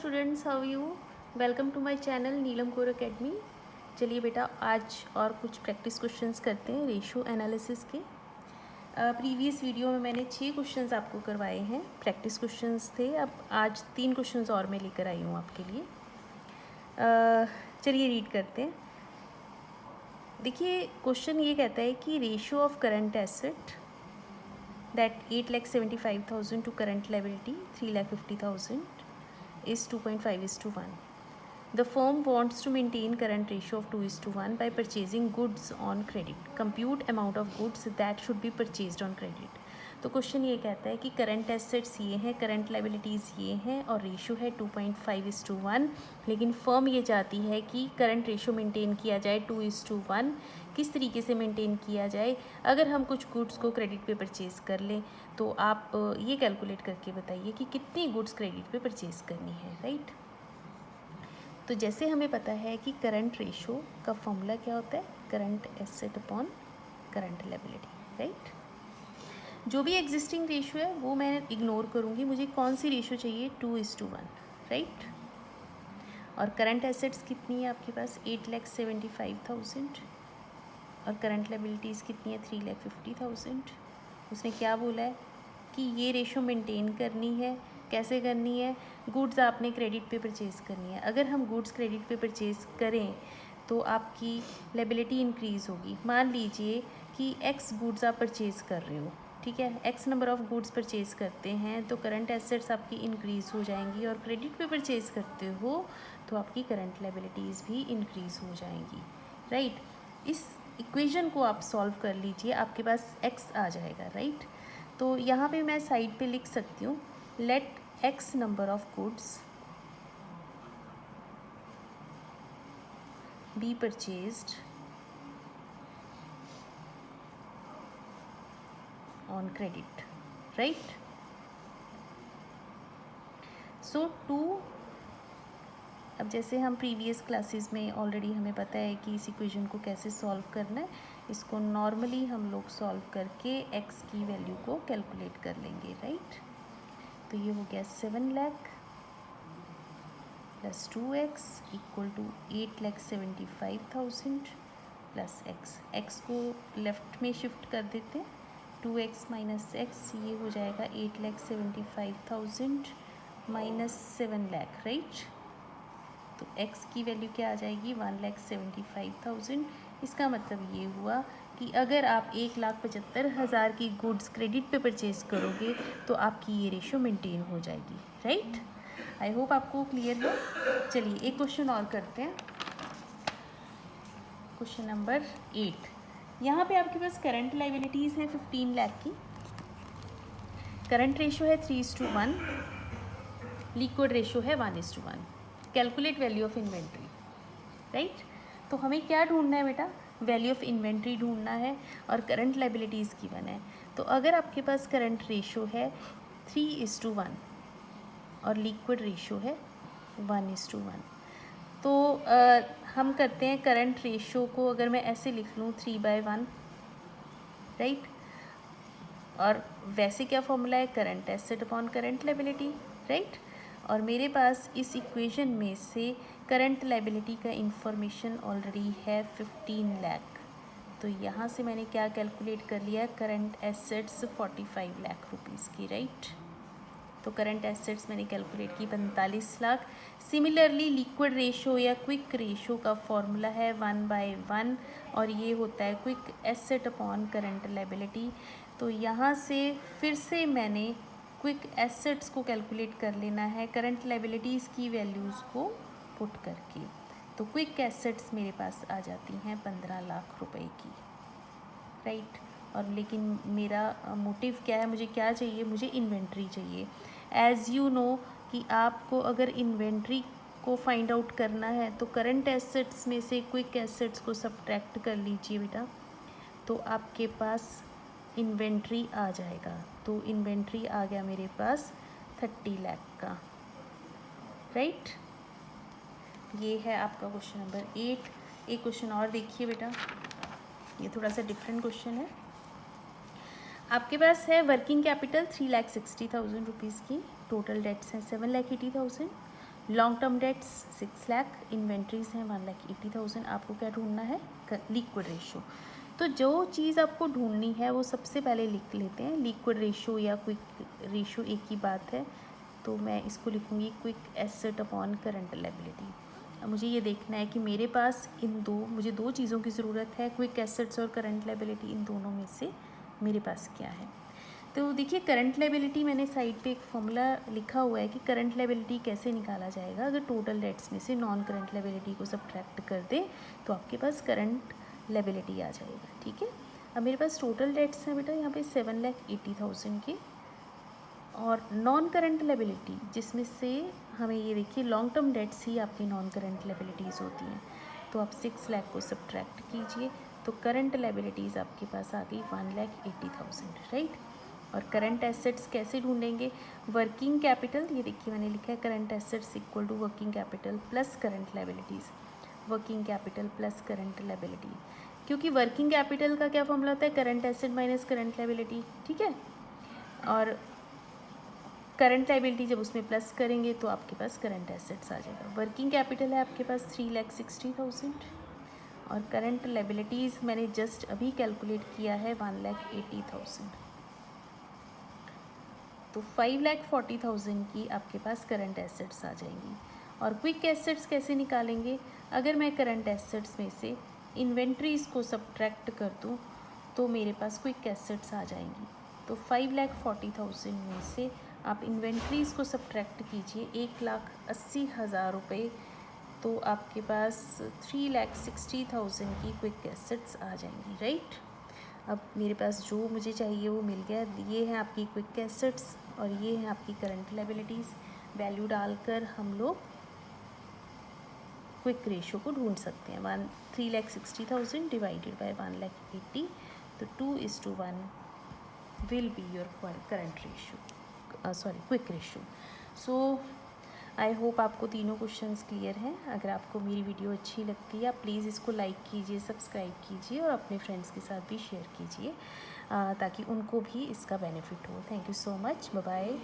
Students, how you. Welcome to my channel Neelam core academy. चलिए बेटा, आज और कुछ प्रैक्टिस क्वेश्चंस करते हैं रेशो एनालिसिस के। प्रीवियस वीडियो में मैंने 6 क्वेश्चंस आपको करवाए हैं, प्रैक्टिस क्वेश्चंस थे। अब आज 3 क्वेश्चंस और मैं लेकर आई हूँ आपके लिए। चलिए रीड करते हैं। देखिए, क्वेश्चन ये कहता है कि ratio of current asset that 8,75,000 to current liability 3,50,000 is 2.5:1. The firm wants to maintain current ratio of 2:1 by purchasing goods on credit. Compute amount of goods that should be purchased on credit. तो question ये कहता है कि current assets ये हैं, current liabilities ये हैं और रेशो है 2.5:1। लेकिन फर्म ये चाहती है कि करंट रेशो मेंटेन किया जाए 2:1। किस तरीके से मेंटेन किया जाए? अगर हम कुछ गुड्स को क्रेडिट पे परचेज़ कर लें तो आप ये कैलकुलेट करके बताइए कि कितनी गुड्स क्रेडिट पे परचेज़ करनी है, राइट। तो जैसे हमें पता है कि करंट रेशो का फॉर्मूला क्या होता है, current asset upon current liability, right. जो भी एग्जिस्टिंग रेशो है वो मैं इग्नोर करूँगी, मुझे कौन सी रेशो चाहिए, 2:1, राइट। और करंट एसेट्स कितनी है आपके पास, 8,75,000 और करंट लायबिलिटीज़ कितनी है, 3,50,000। उसने क्या बोला है कि ये रेशो मेंटेन करनी है। कैसे करनी है? गुड्स आपने क्रेडिट पे परचेज़ करनी है। अगर हम गुड्स क्रेडिट पे परचेज़ करें तो आपकी लायबिलिटी इंक्रीज़ होगी। मान लीजिए कि एक्स गुड्स आप परचेज़ कर रहे हो, ठीक है, x number of goods purchase करते हैं तो करंट एसेट्स आपकी इंक्रीज़ हो जाएंगी, और क्रेडिट पे परचेज़ करते हो तो आपकी करंट लायबिलिटीज़ भी इंक्रीज़ हो जाएंगी, राइट। इस इक्वेशन को आप सॉल्व कर लीजिए, आपके पास एक्स आ जाएगा, राइट। तो यहाँ पे मैं साइड पे लिख सकती हूँ, let X number of goods be purchased on credit, right. So two, अब जैसे हम प्रीवियस क्लासेस में ऑलरेडी हमें पता है कि इस इक्वेशन को कैसे सॉल्व करना है। इसको नॉर्मली हम लोग सॉल्व करके एक्स की वैल्यू को कैलकुलेट कर लेंगे, राइट। तो ये हो गया 7 lakh plus 2x equal to 8,75,000 plus X को लेफ्ट में शिफ्ट कर देते हैं, 2x माइनस एक्स, ये हो जाएगा 8,75,000 माइनस 7 लाख, राइट। तो x की वैल्यू क्या आ जाएगी, 1,75,000। इसका मतलब ये हुआ कि अगर आप 1,75,000 की गुड्स क्रेडिट पे परचेज़ करोगे तो आपकी ये रेशो मेंटेन हो जाएगी, राइट। आई होप आपको क्लियर है। चलिए एक क्वेश्चन और करते हैं, क्वेश्चन नंबर 8। यहाँ पे आपके पास करंट लायबिलिटीज़ हैं 15 लाख की, करंट रेशो है 3:1, लिक्विड रेशो है 1:1। Calculate value of inventory, right. तो हमें क्या ढूंढना है बेटा, वैल्यू ऑफ इन्वेंट्री ढूंढना है और करंट लायबिलिटीज़ गिवन है। तो अगर आपके पास करंट रेशो है 3:1 और लिक्विड रेशो है 1:1, तो हम करते हैं करंट रेशो को, अगर मैं ऐसे लिख लूँ 3/1, राइट। और वैसे क्या फॉर्मूला है, current asset upon current liability, right. और मेरे पास इस इक्वेशन में से करंट लायबिलिटी का इंफॉर्मेशन ऑलरेडी है 15 लाख। तो यहाँ से मैंने क्या कैलकुलेट कर लिया, करंट एसेट्स 45 लाख रुपीज़ की, राइट। तो करंट एसेट्स मैंने कैलकुलेट की 45 लाख। सिमिलरली लिक्विड रेशो या क्विक रेशो का फॉर्मूला है 1/1 और ये होता है quick asset upon current liability. तो यहाँ से फिर से मैंने क्विक एसेट्स को कैलकुलेट कर लेना है करंट लायबिलिटीज़ की वैल्यूज़ को पुट करके। तो क्विक एसेट्स मेरे पास आ जाती हैं 15 लाख रुपए की, राइट। और लेकिन मेरा मोटिव क्या है, मुझे क्या चाहिए, मुझे इन्वेंट्री चाहिए। एज़ यू नो कि आपको अगर इन्वेंट्री को फाइंड आउट करना है तो करंट एसेट्स में से क्विक एसेट्स को सब्ट्रैक्ट कर लीजिए बेटा, तो आपके पास इन्वेंट्री आ जाएगा। तो इन्वेंट्री आ गया मेरे पास 30 लाख का, राइट। ये है आपका क्वेश्चन नंबर 8। एक क्वेश्चन और देखिए बेटा, ये थोड़ा सा डिफरेंट क्वेश्चन है। आपके पास है वर्किंग कैपिटल 3,60,000 रुपीज़ की, टोटल डेट्स हैं 7,80,000, long term debts 6 lakh, inventories हैं 1,80,000। आपको क्या ढूंढना है? Liquid ratio. तो जो चीज़ आपको ढूंढनी है वो सबसे पहले लिख लेते हैं। लिक्विड रेशो या क्विक रेशो एक ही बात है, तो मैं इसको लिखूँगी quick asset upon current liability. अब मुझे ये देखना है कि मेरे पास मुझे दो चीज़ों की ज़रूरत है, क्विक एसेट्स और करंट लायबिलिटी। इन दोनों में से मेरे पास क्या है? तो देखिए करंट लायबिलिटी मैंने साइड पे एक फॉर्मूला लिखा हुआ है कि करंट लायबिलिटी कैसे निकाला जाएगा। अगर टोटल डेट्स में से नॉन करंट लायबिलिटी को सब्ट्रैक्ट कर दें तो आपके पास करंट लायबिलिटी आ जाएगा। ठीक है, अब मेरे पास टोटल डेट्स हैं बेटा यहाँ पे 7,80,000 के, और नॉन करंट लायबिलिटी जिसमें से हमें ये देखिए लॉन्ग टर्म डेट्स ही आपकी नॉन करंट लायबिलिटीज़ होती हैं। तो आप 6 लाख को सब्ट्रैक्ट कीजिए तो करंट लायबिलिटीज़ आपके पास आ गई 1,80,000, राइट। और करंट एसेट्स कैसे ढूंढेंगे? वर्किंग कैपिटल, ये देखिए मैंने लिखा है current assets equal to working capital plus current liabilities, working capital plus current liability. क्योंकि वर्किंग कैपिटल का क्या फॉर्मूला होता है? Current asset minus current liability, ठीक है। और करंट लायबिलिटी जब उसमें प्लस करेंगे तो आपके पास करंट एसेट्स आ जाएगा। वर्किंग कैपिटल है आपके पास 3,60,000 और करंट लायबिलिटीज़ मैंने जस्ट अभी कैलकुलेट किया है 1,80,000। तो 5,40,000 की आपके पास करंट एसेट्स आ जाएंगी। और क्विक एसेट्स कैसे निकालेंगे? अगर मैं करंट एसेट्स में से इन्वेंट्रीज़ को सब्ट्रैक्ट कर दूँ तो मेरे पास क्विक एसेट्स आ जाएंगी। तो 5,40,000 में से आप इन्वेंट्रीज़ को सब्ट्रैक्ट कीजिए 1,80,000 रुपये, तो आपके पास 3,60,000 की क्विक एसेट्स आ जाएंगी, राइट। अब मेरे पास जो मुझे चाहिए वो मिल गया। ये हैं आपकी क्विक एसेट्स और ये हैं आपकी करंट लायबिलिटीज़। वैल्यू डालकर हम लोग क्विक रेशो को ढूंढ सकते हैं। 3,60,000 डिवाइडेड बाय 1,80,000, तो 2:1 will be your current ratio, quick ratio. So I hope आपको तीनों क्वेश्चंस क्लियर हैं। अगर आपको मेरी वीडियो अच्छी लगती है आप प्लीज़ इसको लाइक कीजिए, सब्सक्राइब कीजिए और अपने फ्रेंड्स के साथ भी शेयर कीजिए ताकि उनको भी इसका बेनिफिट हो। Thank you so much, bye bye.